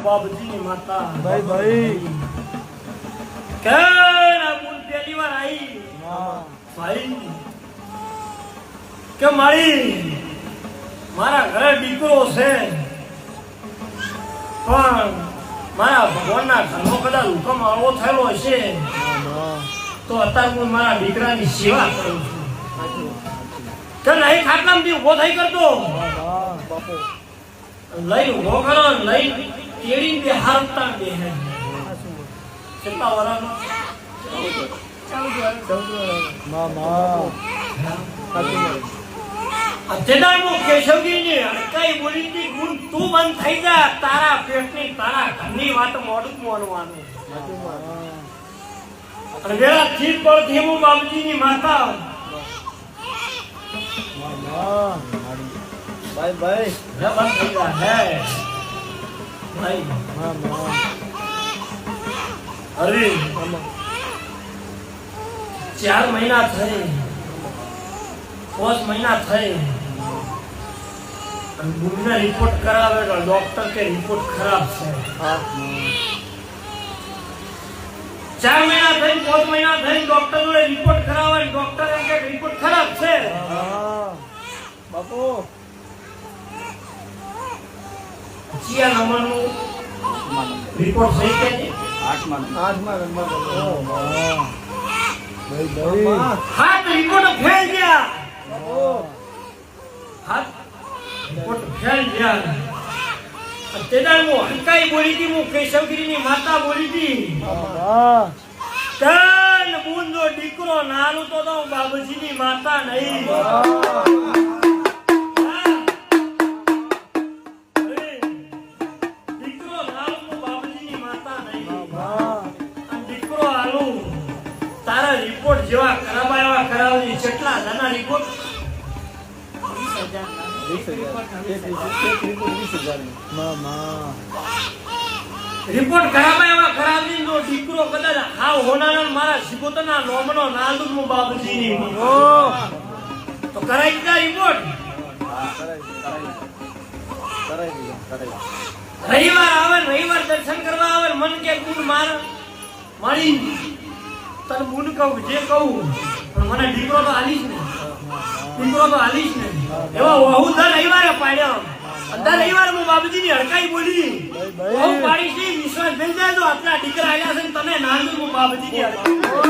બાબજીની માતા ભાઈ ભાઈ કે ના બોલ પહેલી વાર આવી ભાઈ કે મારા ઘરે દીકરો છે પણ મારા ભગવાનના ઘરનો કદાચ હુકમ આવો થયેલો હશે તો અત્યારે હું મારા દીકરાની સેવા કરું છું કે નહીં ખાટલામાંથી ઉભો થઈ કરતો લઈ ઉભો કરો લઈ કેળી બે હારતા બે હે કેટલા વરાનો અત્યારે કેશવજીની અડકાઈ બોલી હતી ગુણ તું બંધ થઈ જા તારા પેટની તારા ઘરની વાત મોડું માનવાનું અને વેળા થી પર થેમું બાબજીની માતા ભાઈ ભાઈ બંધ થઈ જા હે ભાઈ અરે 4 મહિના થઈ 5 મહિના થઈ અને ગુણના રિપોર્ટ કરાવે તો ડોક્ટર કે રિપોર્ટ ખરાબ છે 4 મહિના થઈ 5 મહિના થઈ ડોક્ટર જોડે રિપોર્ટ કરાવે ડોક્ટર એમ કે રિપોર્ટ ખરાબ છે બાપુ ચિયા નંબરનું રિપોર્ટ સહી કે 8માં નંબર ભાઈ ભાઈ હાથ રિપોર્ટ ફેલ ગયા હાથ રિપોર્ટ ફેલ ગયા તેદાર હું હંકાઈ બોલી હતી હું કેશવગીરીની માતા બોલી હતી તન બુંદો દીકરો નાનું તો બાબુજીની માતા નહીં દીકરો નાનું તો બાબુજીની માતા નહીં દીકરો આલું તારા રિપોર્ટ જેવા કરાવાયા કરાવની કેટલા નાના રિપોર્ટ 20,000 રિપોર્ટ કરાવાયા કરાવની નો દીકરો કદાચ હાવ હોનાનો મારા સિકોતના નોમનો નાંદુમ બાબુજીની તો કરાઈ દીધા રિપોર્ટ રવિવાર આવે રવિવાર દર્શન કરવા આવે મન કે ગુણ મારી તને મુન કહું જે કહું પણ મને દીકરો તો હાલીશ ને એવા વહુ દર રવિવારે પાડ્યો દર રવિવારે હું બાબુજીની હડકાઈ બોલી વહુ પાડી છે વિશ્વાસ ભેજ દેજો આટલા દીકરા આવ્યા છે તને નાનું હું બાબુજીની હડકાઈ